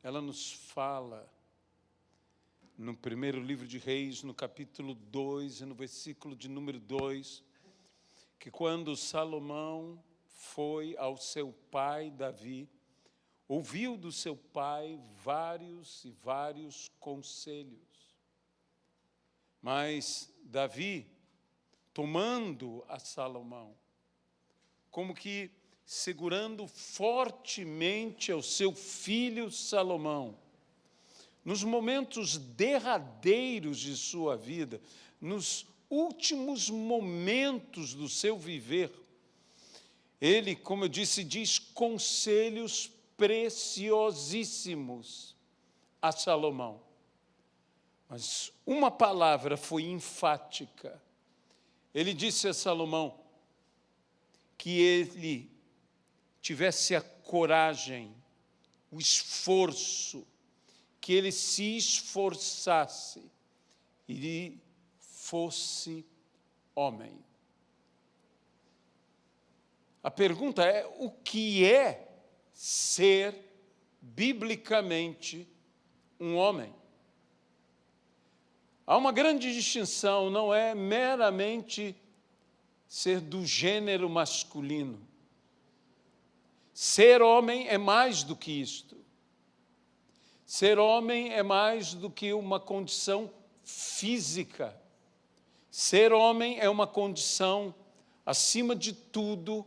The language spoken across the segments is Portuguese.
ela nos fala, no primeiro livro de Reis, no capítulo 2, e no versículo de número 2, que quando Salomão foi ao seu pai Davi, ouviu do seu pai vários e vários conselhos. Mas Davi, tomando a Salomão, como que segurando fortemente ao seu filho Salomão, nos momentos derradeiros de sua vida, nos últimos momentos do seu viver, ele, como eu disse, diz conselhos preciosíssimos a Salomão. Mas uma palavra foi enfática. Ele disse a Salomão que ele tivesse a coragem, o esforço, que ele se esforçasse e fosse homem. A pergunta é: o que é ser, biblicamente, um homem? Há uma grande distinção, não é meramente ser do gênero masculino. Ser homem é mais do que isto. Ser homem é mais do que uma condição física. Ser homem é uma condição, acima de tudo,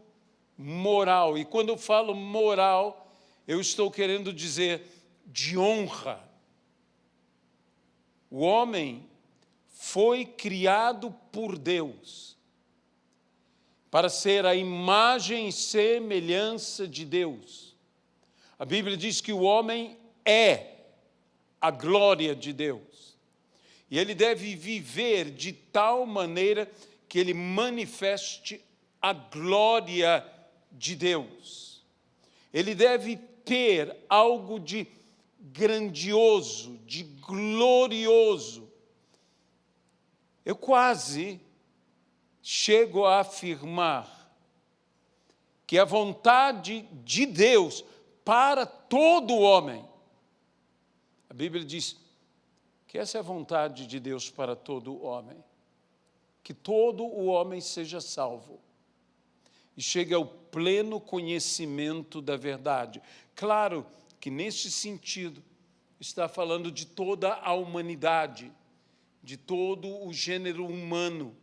moral. E quando eu falo moral, eu estou querendo dizer de honra. O homem foi criado por Deus para ser a imagem e semelhança de Deus. A Bíblia diz que o homem é a glória de Deus. E ele deve viver de tal maneira que ele manifeste a glória de Deus. Ele deve ter algo de grandioso, de glorioso. Eu quase chego a afirmar que a vontade de Deus para todo homem, a Bíblia diz que essa é a vontade de Deus para todo homem, que todo o homem seja salvo e chegue ao pleno conhecimento da verdade. Claro que, neste sentido, está falando de toda a humanidade, de todo o gênero humano,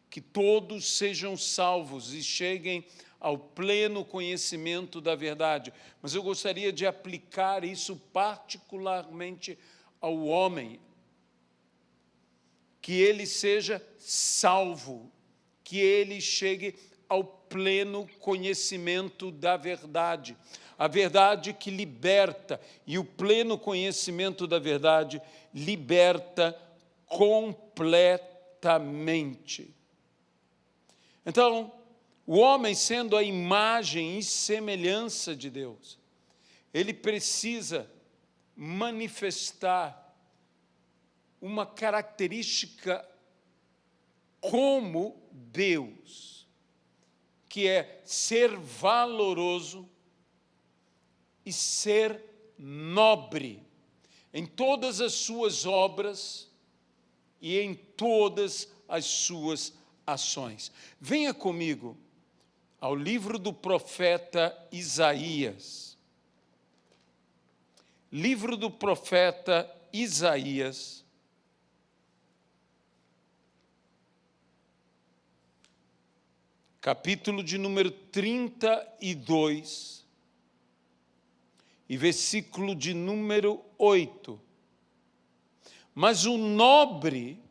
que todos sejam salvos e cheguem ao pleno conhecimento da verdade. Mas eu gostaria de aplicar isso particularmente ao homem, que ele seja salvo, que ele chegue ao pleno conhecimento da verdade. A verdade que liberta, e o pleno conhecimento da verdade liberta completamente. Então, o homem, sendo a imagem e semelhança de Deus, ele precisa manifestar uma característica como Deus, que é ser valoroso e ser nobre em todas as suas obras e em todas as suas ações. Venha comigo ao livro do profeta Isaías. Livro do profeta Isaías, capítulo de número 32, e versículo de número 8. Mas o nobre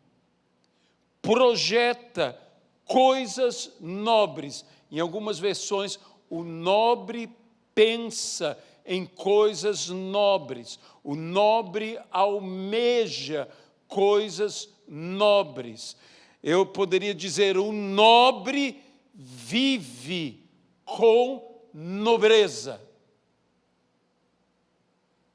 projeta coisas nobres. Em algumas versões, o nobre pensa em coisas nobres. O nobre almeja coisas nobres. Eu poderia dizer, o nobre vive com nobreza.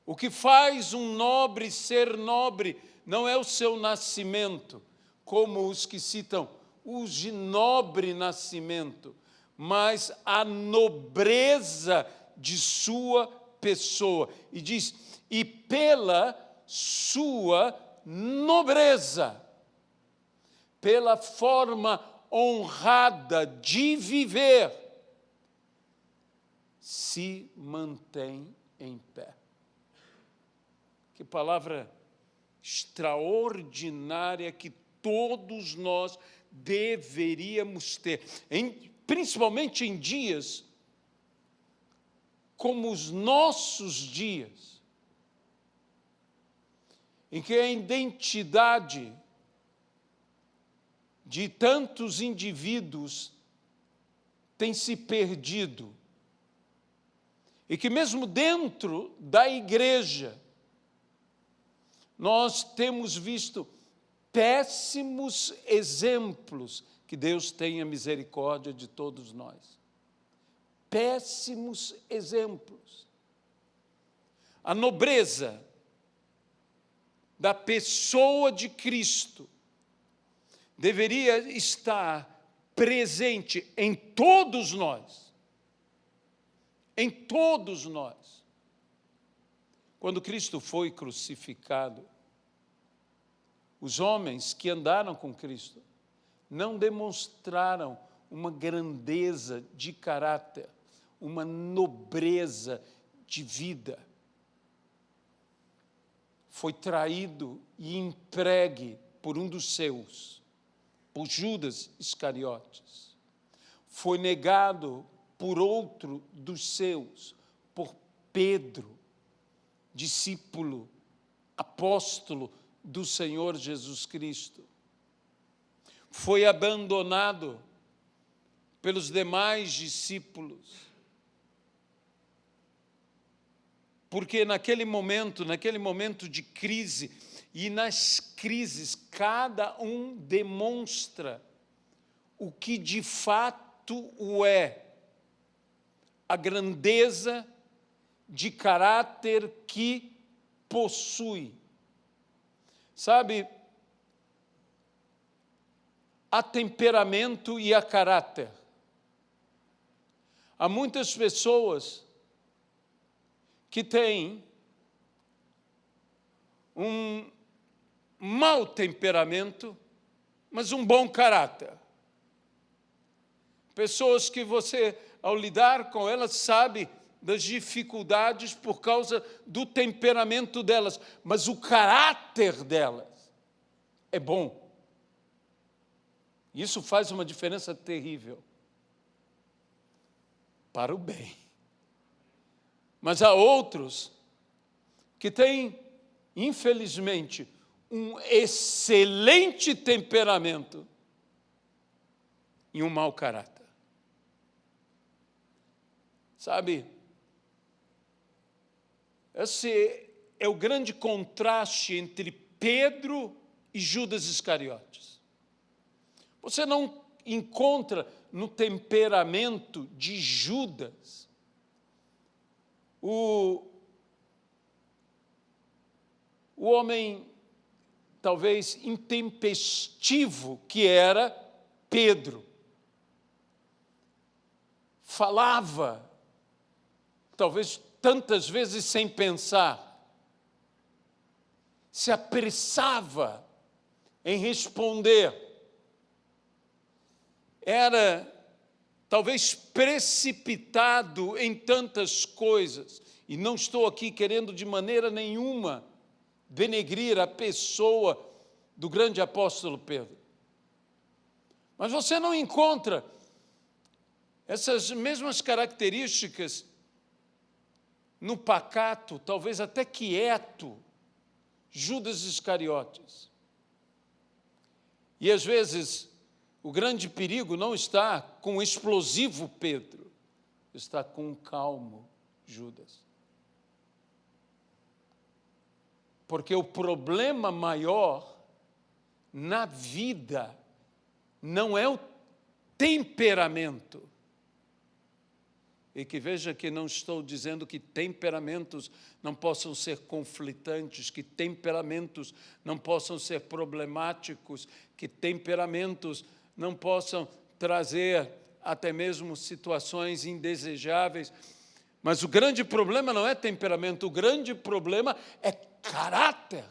O que faz um nobre ser nobre não é o seu nascimento, como os que citam os de nobre nascimento, mas a nobreza de sua pessoa. E diz, e pela sua nobreza, pela forma honrada de viver, se mantém em pé. Que palavra extraordinária que todos nós deveríamos ter, principalmente em dias como os nossos dias, em que a identidade de tantos indivíduos tem se perdido, e que mesmo dentro da igreja, nós temos visto péssimos exemplos, que Deus tenha misericórdia de todos nós. Péssimos exemplos. A nobreza da pessoa de Cristo deveria estar presente em todos nós. Em todos nós. Quando Cristo foi crucificado, os homens que andaram com Cristo não demonstraram uma grandeza de caráter, uma nobreza de vida. Foi traído e entregue por um dos seus, por Judas Iscariotes. Foi negado por outro dos seus, por Pedro, discípulo, apóstolo do Senhor Jesus Cristo. Foi abandonado pelos demais discípulos, porque naquele momento de crise, e nas crises cada um demonstra o que de fato o é, a grandeza de caráter que possui. Sabe, há temperamento e há caráter. Há muitas pessoas que têm um mau temperamento, mas um bom caráter. Pessoas que você, ao lidar com elas, sabe das dificuldades por causa do temperamento delas, mas o caráter delas é bom. Isso faz uma diferença terrível para o bem. Mas há outros que têm, infelizmente, um excelente temperamento e um mau caráter. Sabe, esse é o grande contraste entre Pedro e Judas Iscariotes. Você não encontra no temperamento de Judas o homem talvez intempestivo que era Pedro. Falava, talvez tantas vezes sem pensar, se apressava em responder, era talvez precipitado em tantas coisas, e não estou aqui querendo de maneira nenhuma denegrir a pessoa do grande apóstolo Pedro. Mas você não encontra essas mesmas características no pacato, talvez até quieto, Judas Iscariotes. E às vezes o grande perigo não está com o explosivo Pedro, está com o calmo Judas. Porque o problema maior na vida não é o temperamento. E que veja que não estou dizendo que temperamentos não possam ser conflitantes, que temperamentos não possam ser problemáticos, que temperamentos não possam trazer até mesmo situações indesejáveis. Mas o grande problema não é temperamento, o grande problema é caráter.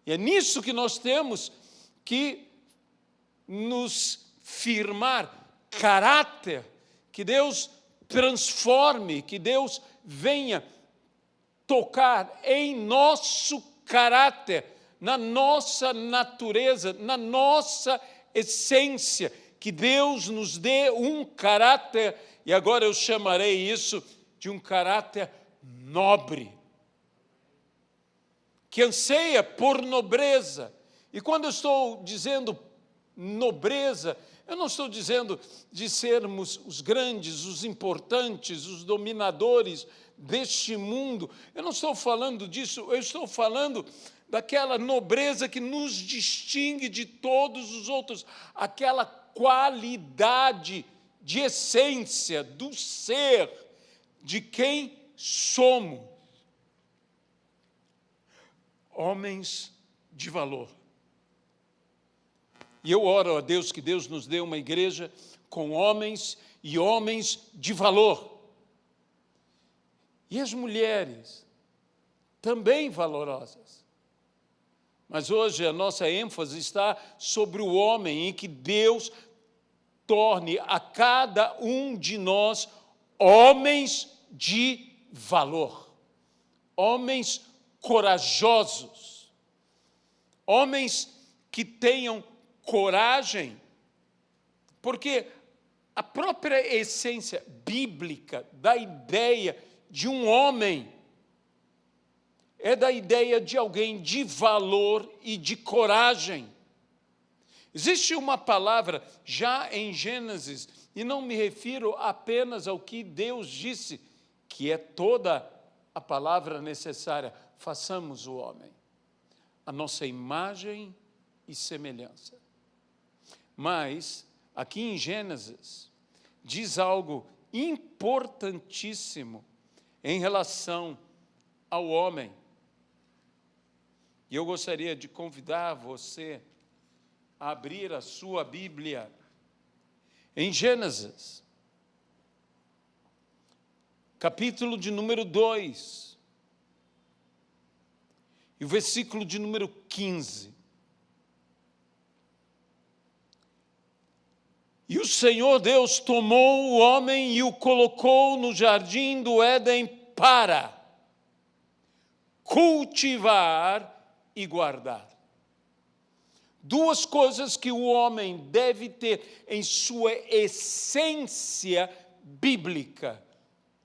E é nisso que nós temos que nos firmar. Caráter, que Deus transforme, que Deus venha tocar em nosso caráter, na nossa natureza, na nossa essência, que Deus nos dê um caráter, e agora eu chamarei isso de um caráter nobre, que anseia por nobreza. E quando eu estou dizendo nobreza, eu não estou dizendo de sermos os grandes, os importantes, os dominadores deste mundo. Eu não estou falando disso, eu estou falando daquela nobreza que nos distingue de todos os outros, aquela qualidade de essência do ser, de quem somos. Homens de valor. E eu oro a Deus que Deus nos dê uma igreja com homens e homens de valor. E as mulheres, também valorosas. Mas hoje a nossa ênfase está sobre o homem, em que Deus torne a cada um de nós homens de valor, homens corajosos, homens que tenham coragem, porque a própria essência bíblica da ideia de um homem é da ideia de alguém de valor e de coragem. Existe uma palavra já em Gênesis, e não me refiro apenas ao que Deus disse, que é toda a palavra necessária: façamos o homem a nossa imagem e semelhança. Mas, aqui em Gênesis, diz algo importantíssimo em relação ao homem. E eu gostaria de convidar você a abrir a sua Bíblia em Gênesis, capítulo de número 2, e o versículo de número 15. E o Senhor Deus tomou o homem e o colocou no jardim do Éden para cultivar e guardar. Duas coisas que o homem deve ter em sua essência bíblica: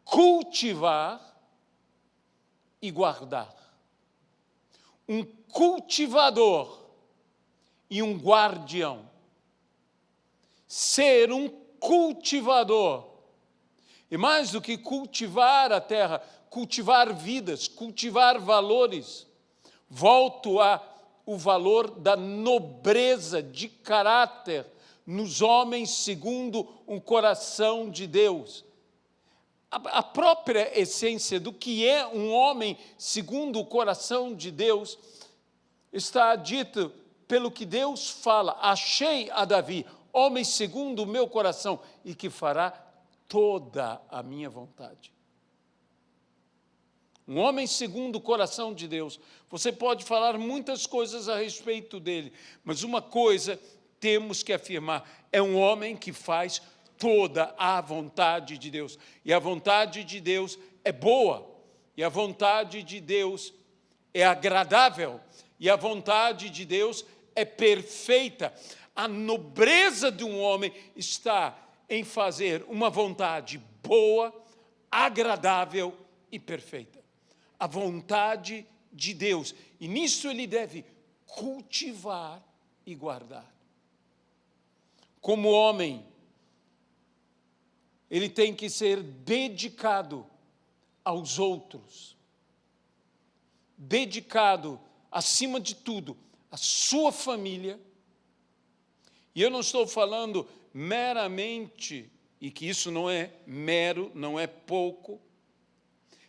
cultivar e guardar. Um cultivador e um guardião. Ser um cultivador, e mais do que cultivar a terra, cultivar vidas, cultivar valores. Volto ao valor da nobreza de caráter nos homens segundo um coração de Deus. A própria essência do que é um homem segundo o coração de Deus está dito pelo que Deus fala: achei a Davi, homem segundo o meu coração, e que fará toda a minha vontade. Um homem segundo o coração de Deus. Você pode falar muitas coisas a respeito dele, mas uma coisa temos que afirmar: é um homem que faz toda a vontade de Deus. E a vontade de Deus é boa, e a vontade de Deus é agradável, e a vontade de Deus é perfeita. A nobreza de um homem está em fazer uma vontade boa, agradável e perfeita. A vontade de Deus. E nisso ele deve cultivar e guardar. Como homem, ele tem que ser dedicado aos outros. Dedicado, acima de tudo, à sua família. E eu não estou falando meramente, e que isso não é mero, não é pouco,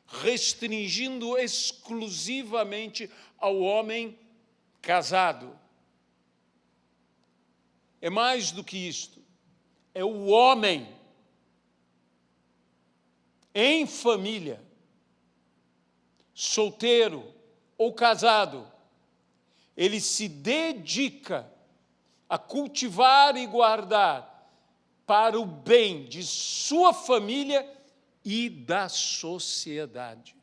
restringindo exclusivamente ao homem casado. É mais do que isto. É o homem em família, solteiro ou casado, ele se dedica a cultivar e guardar para o bem de sua família e da sociedade.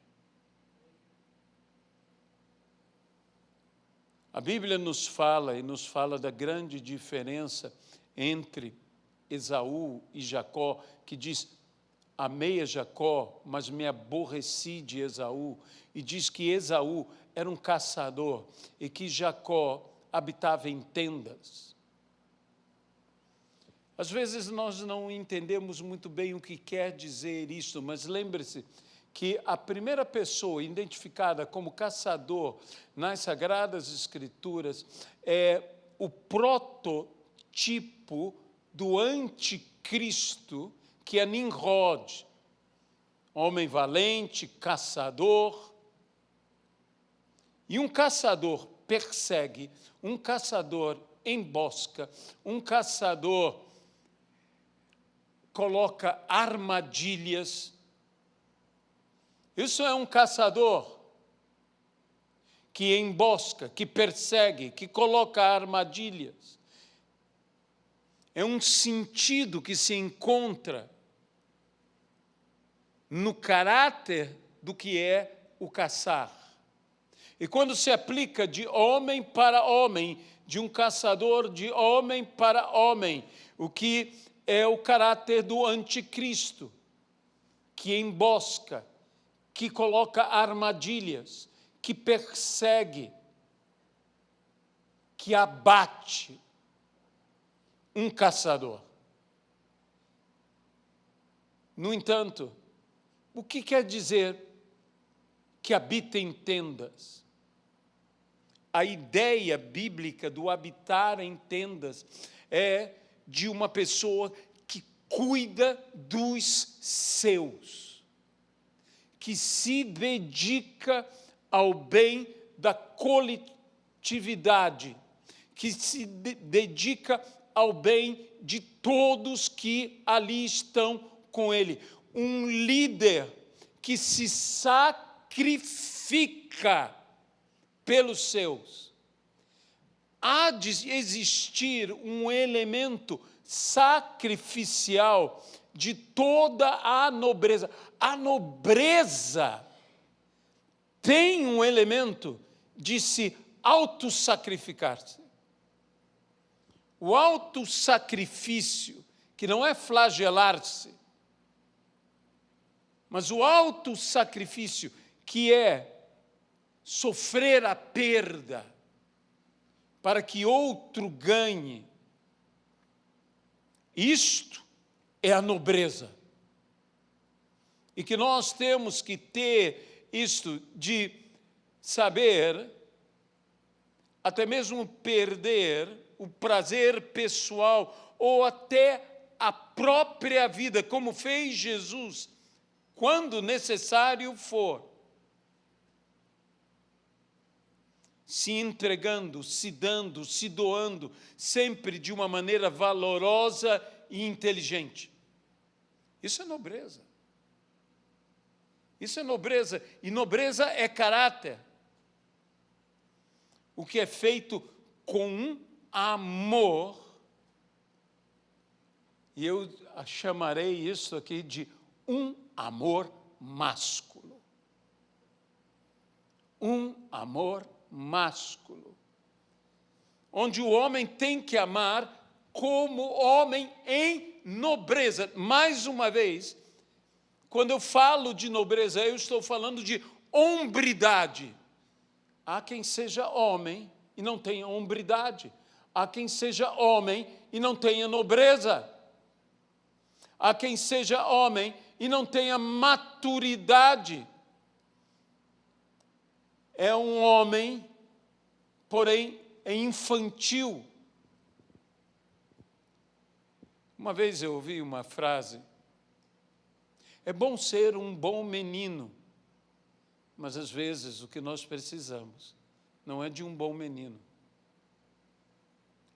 A Bíblia nos fala da grande diferença entre Esaú e Jacó, que diz: amei a Jacó, mas me aborreci de Esaú. E diz que Esaú era um caçador e que Jacó habitava em tendas. Às vezes nós não entendemos muito bem o que quer dizer isso, mas lembre-se que a primeira pessoa identificada como caçador nas Sagradas Escrituras é o prototipo do anticristo, que é Nimrod, homem valente, caçador. E um caçador persegue, um caçador embosca, um caçador coloca armadilhas. Isso é um caçador que embosca, que persegue, que coloca armadilhas. É um sentido que se encontra no caráter do que é o caçar. E quando se aplica de homem para homem, de um caçador de homem para homem, o que é o caráter do anticristo, que embosca, que coloca armadilhas, que persegue, que abate um caçador. No entanto, o que quer dizer que habita em tendas? A ideia bíblica do habitar em tendas é de uma pessoa que cuida dos seus, que se dedica ao bem da coletividade, que se dedica ao bem de todos que ali estão com ele. Um líder que se sacrifica pelos seus. Há de existir um elemento sacrificial de toda a nobreza. A nobreza tem um elemento de se autossacrificar-se. O autossacrifício, que não é flagelar-se, mas o autossacrifício, que é sofrer a perda para que outro ganhe, isto é a nobreza. E que nós temos que ter isto de saber, até mesmo perder o prazer pessoal ou até a própria vida, como fez Jesus, quando necessário for, se entregando, se dando, se doando, sempre de uma maneira valorosa e inteligente. Isso é nobreza. Isso é nobreza, e nobreza é caráter. O que é feito com amor, e eu chamarei isso aqui de um amor másculo. Um amor másculo. Onde o homem tem que amar como homem em nobreza. Mais uma vez, quando eu falo de nobreza, eu estou falando de hombridade. Há quem seja homem e não tenha hombridade. Há quem seja homem e não tenha nobreza. Há quem seja homem e não tenha maturidade. É um homem, porém é infantil. Uma vez eu ouvi uma frase: é bom ser um bom menino, mas às vezes o que nós precisamos não é de um bom menino,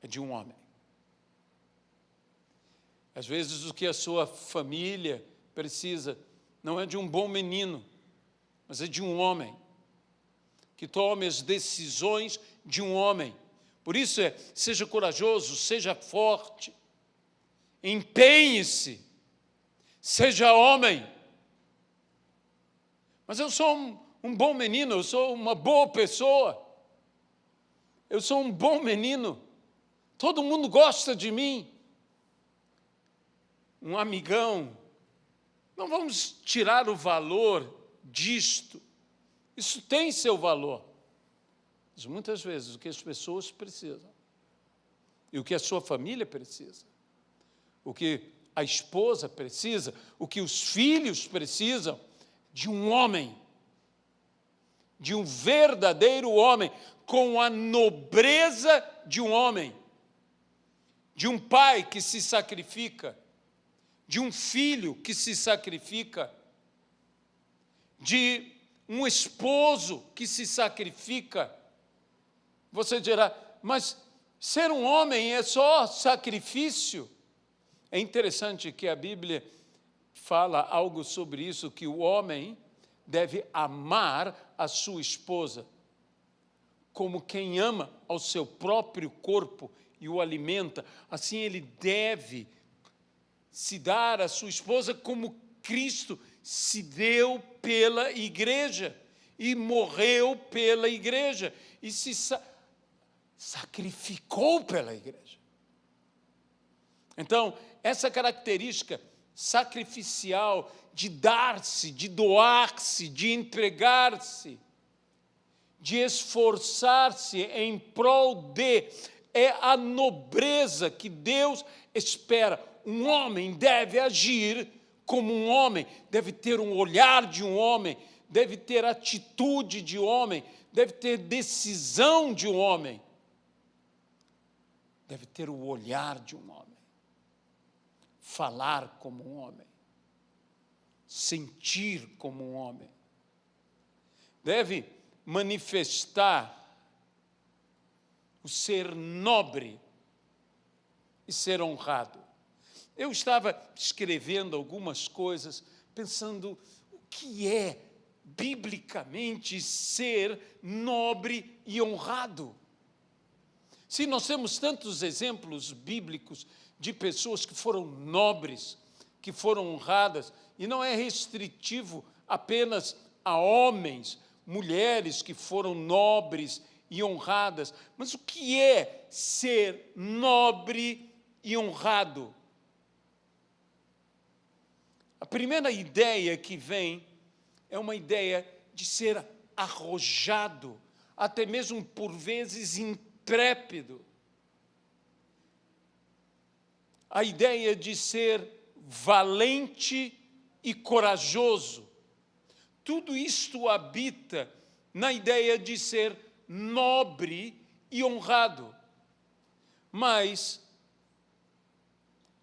é de um homem. Às vezes o que a sua família precisa não é de um bom menino, mas é de um homem, que tome as decisões de um homem. Por isso seja corajoso, seja forte, empenhe-se, seja homem. Mas eu sou um bom menino, eu sou uma boa pessoa, eu sou um bom menino, todo mundo gosta de mim. Um amigão, não vamos tirar o valor disto, isso tem seu valor, mas muitas vezes o que as pessoas precisam, e o que a sua família precisa, o que a esposa precisa, o que os filhos precisam, de um homem, de um verdadeiro homem, com a nobreza de um homem, de um pai que se sacrifica, de um filho que se sacrifica, de um esposo que se sacrifica. Você dirá, mas ser um homem é só sacrifício? É interessante que a Bíblia fala algo sobre isso, que o homem deve amar a sua esposa como quem ama ao seu próprio corpo e o alimenta. Assim ele deve se dar à sua esposa como Cristo se deu pela igreja e morreu pela igreja e se sacrificou pela igreja. Então, essa característica sacrificial de dar-se, de doar-se, de entregar-se, de esforçar-se em prol de, é a nobreza que Deus espera. Um homem deve agir como um homem, deve ter um olhar de um homem, deve ter atitude de homem, deve ter decisão de um homem, deve ter o olhar de um homem, falar como um homem, sentir como um homem, deve manifestar o ser nobre e ser honrado. Eu estava escrevendo algumas coisas, pensando o que é, biblicamente, ser nobre e honrado. Se nós temos tantos exemplos bíblicos de pessoas que foram nobres, que foram honradas, e não é restritivo apenas a homens, mulheres que foram nobres e honradas, mas o que é ser nobre e honrado? A primeira ideia que vem é uma ideia de ser arrojado, até mesmo por vezes intrépido. A ideia de ser valente e corajoso. Tudo isto habita na ideia de ser nobre e honrado. Mas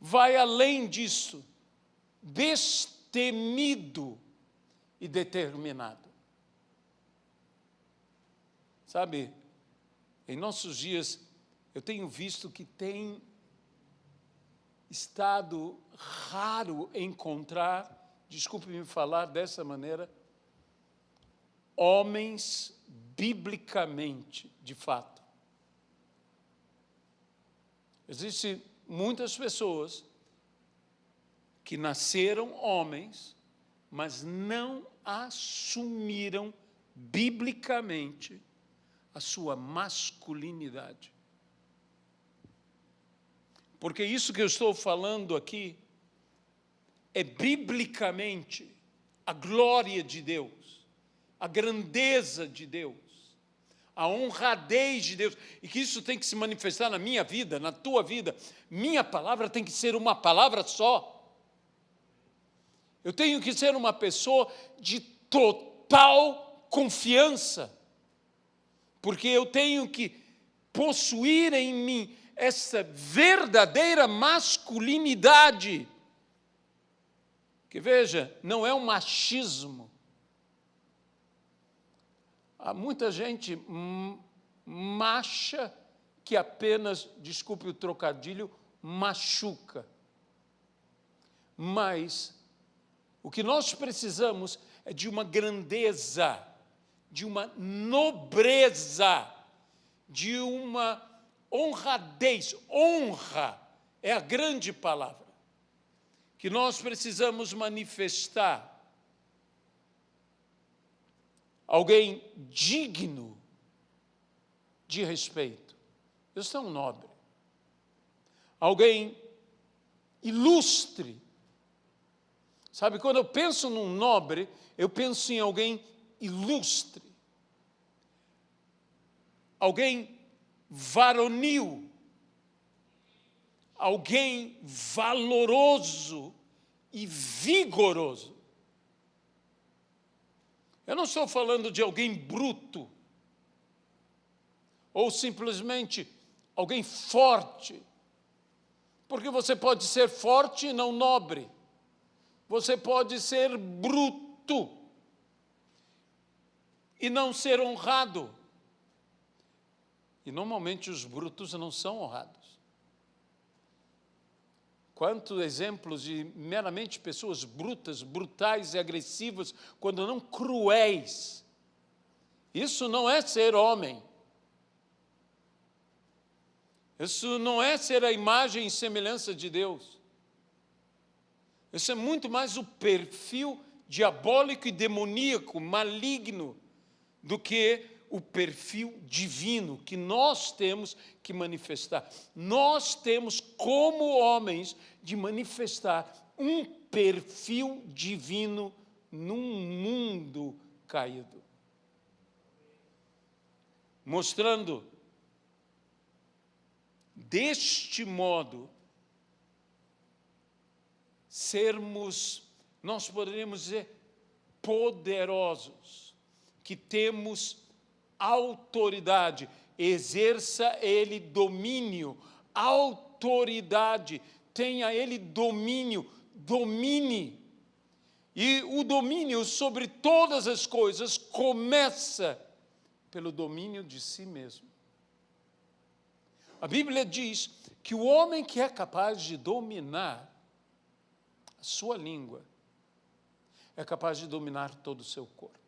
vai além disso. Destemido e determinado. Sabe, em nossos dias, eu tenho visto que tem estado raro encontrar, desculpe-me falar dessa maneira, homens biblicamente, de fato. Existem muitas pessoas que nasceram homens, mas não assumiram biblicamente a sua masculinidade. Porque isso que eu estou falando aqui é biblicamente a glória de Deus, a grandeza de Deus, a honradez de Deus, e que isso tem que se manifestar na minha vida, na tua vida. Minha palavra tem que ser uma palavra só. Eu tenho que ser uma pessoa de total confiança, porque eu tenho que possuir em mim essa verdadeira masculinidade, que, veja, não é um machismo. Há muita gente macha que apenas, desculpe o trocadilho, machuca. Mas O que nós precisamos é de uma grandeza, de uma nobreza, de uma honradez. Honra é a grande palavra que nós precisamos manifestar. Alguém digno de respeito. Isso é um nobre. Alguém ilustre. Sabe, quando eu penso num nobre, eu penso em alguém ilustre. Alguém varonil. Alguém valoroso e vigoroso. Eu não estou falando de alguém bruto, ou simplesmente alguém forte, porque você pode ser forte e não nobre, você pode ser bruto e não ser honrado, e normalmente os brutos não são honrados. Quantos exemplos de meramente pessoas brutas, brutais e agressivas, quando não cruéis. Isso não é ser homem. Isso não é ser a imagem e semelhança de Deus. Isso é muito mais o perfil diabólico e demoníaco, maligno, do que o perfil divino que nós temos que manifestar. Nós temos, como homens, de manifestar um perfil divino num mundo caído. Mostrando, deste modo, sermos, nós poderíamos dizer, poderosos, que temos autoridade, exerça ele domínio, autoridade, tenha ele domínio, domine. E o domínio sobre todas as coisas começa pelo domínio de si mesmo. A Bíblia diz que o homem que é capaz de dominar a sua língua é capaz de dominar todo o seu corpo.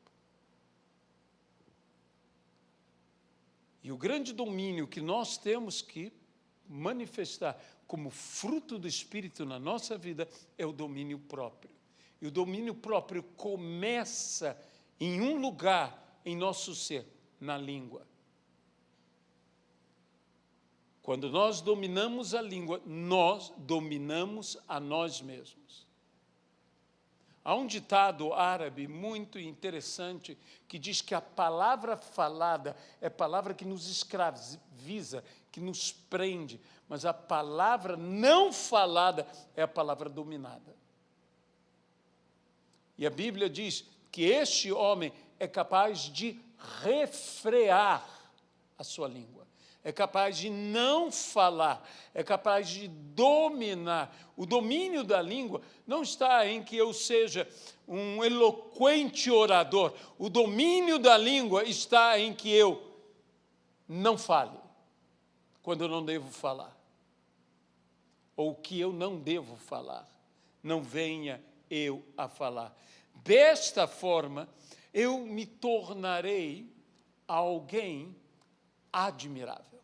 E o grande domínio que nós temos que manifestar como fruto do Espírito na nossa vida é o domínio próprio. E o domínio próprio começa em um lugar em nosso ser, na língua. Quando nós dominamos a língua, nós dominamos a nós mesmos. Há um ditado árabe muito interessante que diz que a palavra falada é a palavra que nos escraviza, que nos prende, mas a palavra não falada é a palavra dominada. E a Bíblia diz que este homem é capaz de refrear a sua língua, é capaz de não falar, é capaz de dominar. O domínio da língua não está em que eu seja um eloquente orador. O domínio da língua está em que eu não fale quando eu não devo falar, ou que eu não devo falar, não venha eu a falar. Desta forma, eu me tornarei alguém admirável.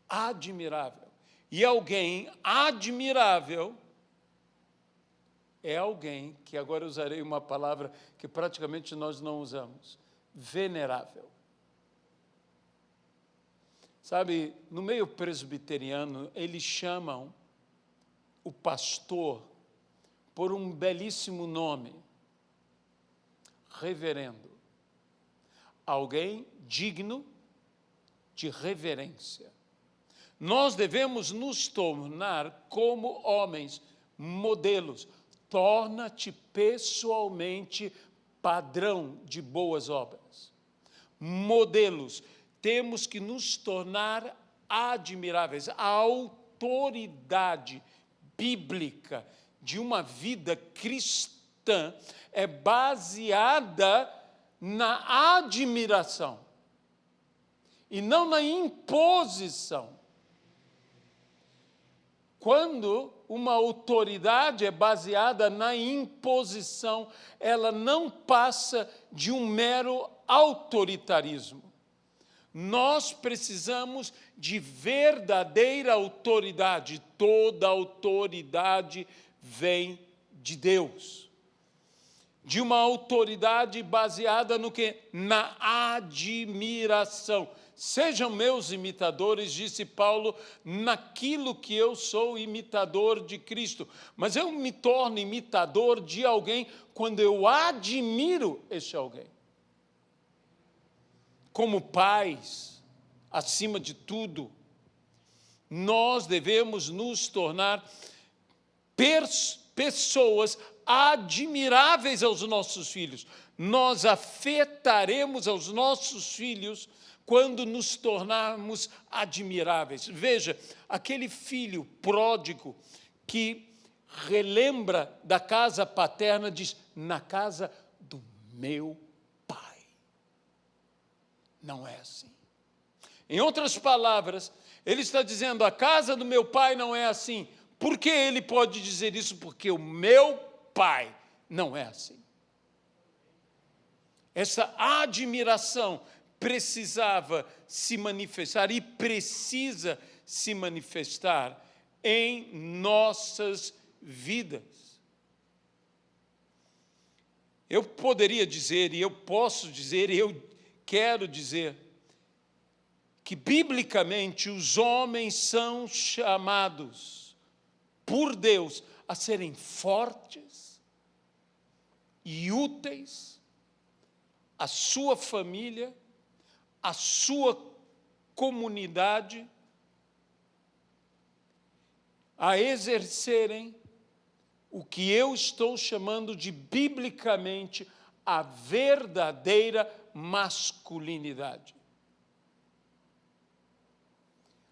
Admirável. E alguém admirável é alguém, que agora usarei uma palavra que praticamente nós não usamos, venerável. Sabe, no meio presbiteriano, eles chamam o pastor por um belíssimo nome, reverendo. Alguém digno de reverência. Nós devemos nos tornar como homens, modelos. Torna-te pessoalmente padrão de boas obras. Modelos. Temos que nos tornar admiráveis. A autoridade bíblica de uma vida cristã é baseada na admiração e não na imposição. Quando uma autoridade é baseada na imposição, ela não passa de um mero autoritarismo. Nós precisamos de verdadeira autoridade. Toda autoridade vem de Deus. De uma autoridade baseada no quê? Na admiração. Sejam meus imitadores, disse Paulo, naquilo que eu sou imitador de Cristo. Mas eu me torno imitador de alguém quando eu admiro este alguém. Como pais, acima de tudo, nós devemos nos tornar pessoas admiráveis aos nossos filhos. Nós afetaremos aos nossos filhos quando nos tornarmos admiráveis. Veja, aquele filho pródigo que relembra da casa paterna, diz, na casa do meu pai. Não é assim. Em outras palavras, ele está dizendo, a casa do meu pai não é assim. Por que ele pode dizer isso? Porque o meu pai não é assim. Essa admiração precisava se manifestar e precisa se manifestar em nossas vidas. Eu poderia dizer, e eu posso dizer, e eu quero dizer, que biblicamente os homens são chamados por Deus a serem fortes e úteis à sua família, à sua comunidade, a exercerem o que eu estou chamando de, biblicamente, a verdadeira masculinidade.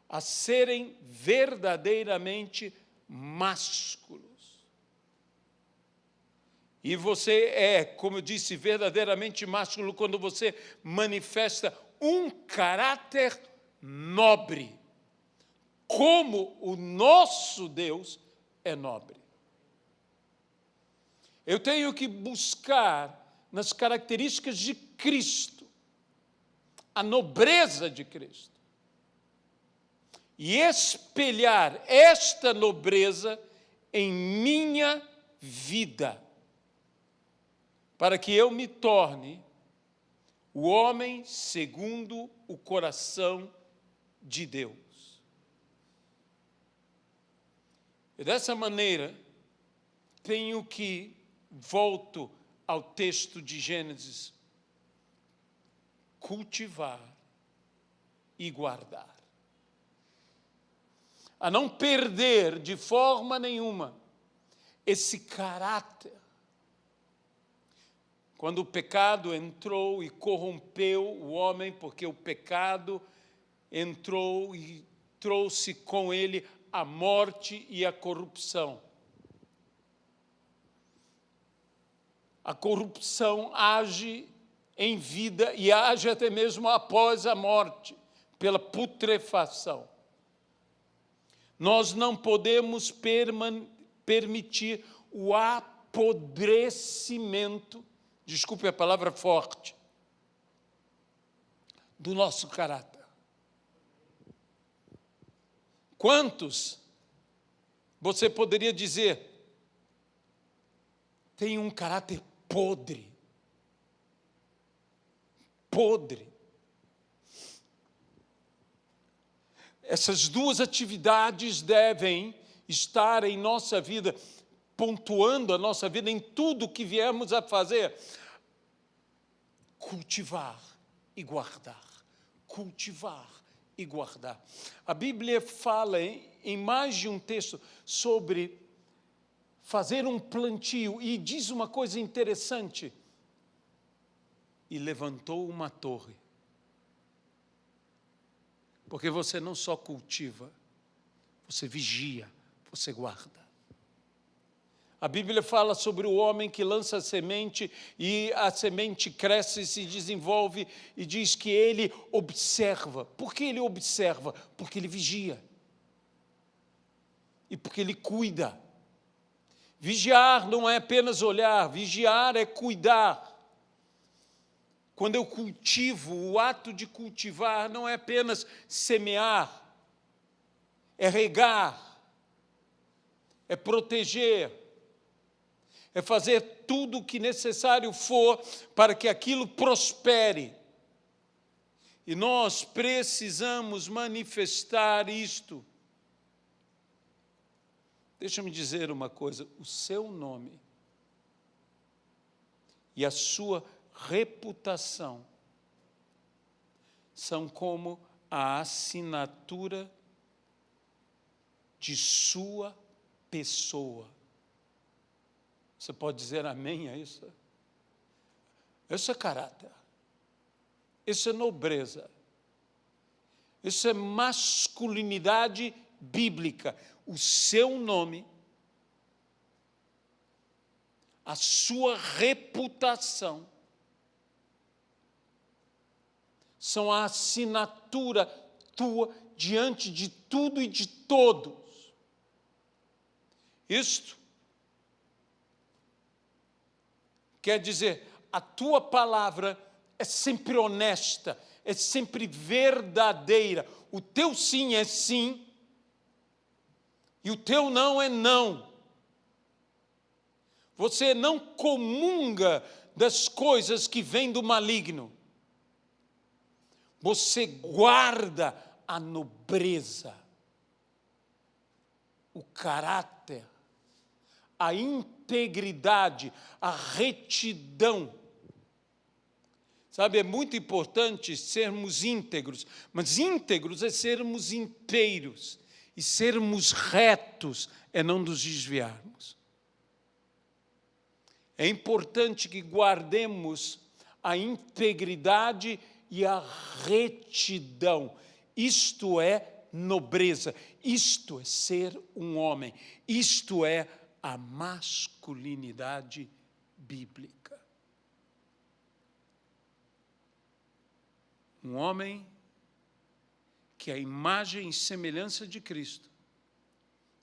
A serem verdadeiramente másculos. E você é, como eu disse, verdadeiramente másculo quando você manifesta um caráter nobre, como o nosso Deus é nobre. Eu tenho que buscar nas características de Cristo, a nobreza de Cristo, e espelhar esta nobreza em minha vida, para que eu me torne o homem segundo o coração de Deus. E dessa maneira, tenho que, volto ao texto de Gênesis, cultivar e guardar. A não perder de forma nenhuma esse caráter. Quando o pecado entrou e corrompeu o homem, porque o pecado entrou e trouxe com ele a morte e a corrupção. A corrupção age em vida e age até mesmo após a morte, pela putrefação. Nós não podemos permitir o apodrecimento, desculpe a palavra forte, do nosso caráter. Quantos você poderia dizer tem um caráter podre? Podre. Essas duas atividades devem estar em nossa vida, pontuando a nossa vida em tudo que viemos a fazer. Cultivar e guardar. Cultivar e guardar. A Bíblia fala em mais de um texto sobre fazer um plantio e diz uma coisa interessante. E levantou uma torre. Porque você não só cultiva, você vigia, você guarda. A Bíblia fala sobre o homem que lança a semente e a semente cresce e se desenvolve e diz que ele observa. Por que ele observa? Porque ele vigia. e porque Ele cuida. Vigiar não é apenas olhar, vigiar é cuidar. Quando eu cultivo, o ato de cultivar não é apenas semear, é regar, é proteger, é fazer tudo o que necessário for para que aquilo prospere. E nós precisamos manifestar isto. Deixa-me dizer uma coisa, o seu nome e a sua reputação são como a assinatura de sua pessoa. Você pode dizer amém a isso? Isso é caráter. Isso é nobreza. Isso é masculinidade bíblica. O seu nome, a sua reputação, são a assinatura tua diante de tudo e de todos. Isto quer dizer, a tua palavra é sempre honesta, é sempre verdadeira. O teu sim é sim, e o teu não é não. Você não comunga das coisas que vêm do maligno. Você guarda a nobreza, o caráter, a integridade, a retidão. Sabe, é muito importante sermos íntegros, mas íntegros é sermos inteiros, e sermos retos é não nos desviarmos. É importante que guardemos a integridade e a retidão. Isto é nobreza, isto é ser um homem, isto é a masculinidade bíblica. Um homem que a imagem e semelhança de Cristo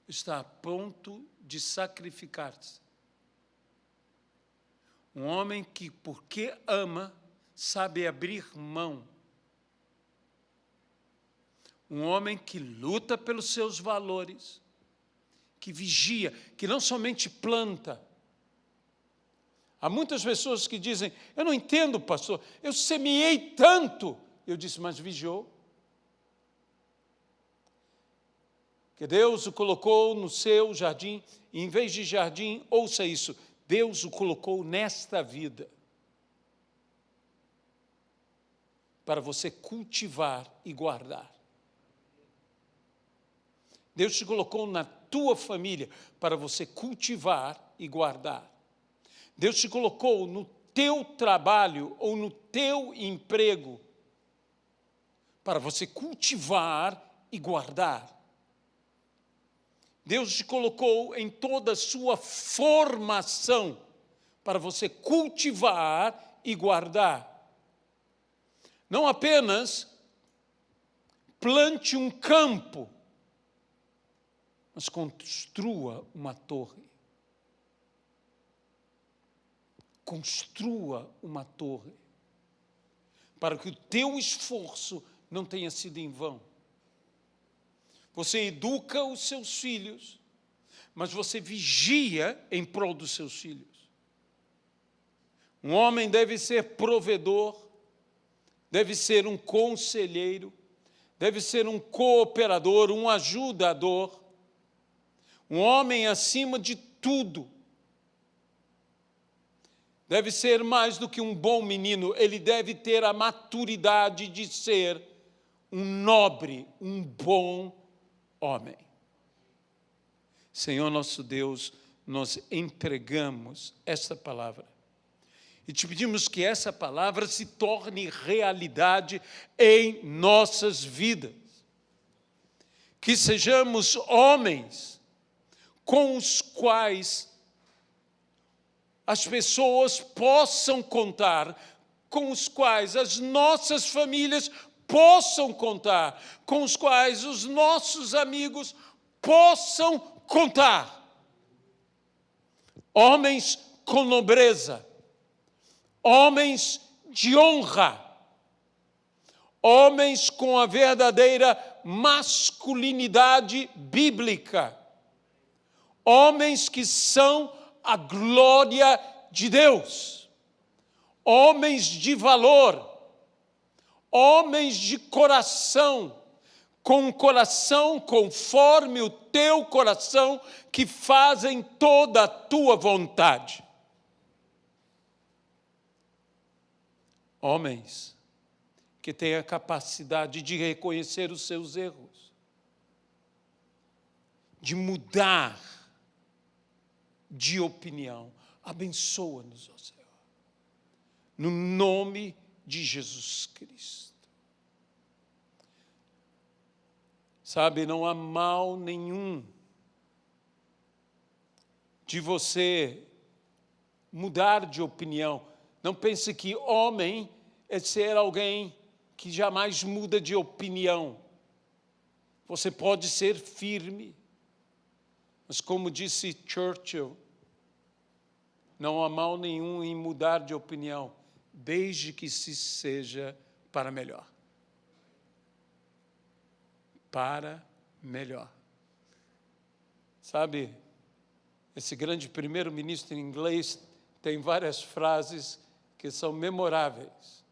está a ponto de sacrificar-se. Um homem que, porque ama, sabe abrir mão. Um homem que luta pelos seus valores, que vigia, que não somente planta. Há muitas pessoas que dizem, eu não entendo, pastor, eu semeei tanto. Eu disse, mas vigiou. Que Deus o colocou no seu jardim, e em vez de jardim, ouça isso, Deus o colocou nesta vida para você cultivar e guardar. Deus te colocou na tua família para você cultivar e guardar. Deus te colocou no teu trabalho ou no teu emprego para você cultivar e guardar. Deus te colocou em toda a sua formação para você cultivar e guardar. Não apenas plante um campo, mas construa uma torre. Construa uma torre, para que o teu esforço não tenha sido em vão. Você educa os seus filhos, mas você vigia em prol dos seus filhos. Um homem deve ser provedor, deve ser um conselheiro, deve ser um cooperador, um ajudador. Um homem, acima de tudo, deve ser mais do que um bom menino, ele deve ter a maturidade de ser um nobre, um bom homem. Senhor nosso Deus, nós entregamos esta palavra e te pedimos que essa palavra se torne realidade em nossas vidas. Que sejamos homens com os quais as pessoas possam contar, com os quais as nossas famílias possam contar, com os quais os nossos amigos possam contar. Homens com nobreza, homens de honra, homens com a verdadeira masculinidade bíblica, homens que são a glória de Deus, homens de valor, homens de coração, com um coração conforme o teu coração, que fazem toda a tua vontade. Homens que têm a capacidade de reconhecer os seus erros, de mudar de opinião. Abençoa-nos, ó Senhor, no nome de Jesus Cristo. Sabe, não há mal nenhum de você mudar de opinião. Não pense que homem é ser alguém que jamais muda de opinião. Você pode ser firme, mas como disse Churchill, não há mal nenhum em mudar de opinião, desde que se seja para melhor. Para melhor. Sabe, esse grande primeiro-ministro inglês tem várias frases que são memoráveis.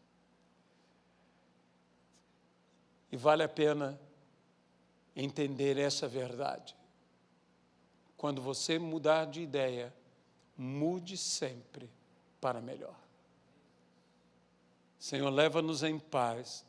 E vale a pena entender essa verdade. Quando você mudar de ideia, mude sempre para melhor. Senhor, leva-nos em paz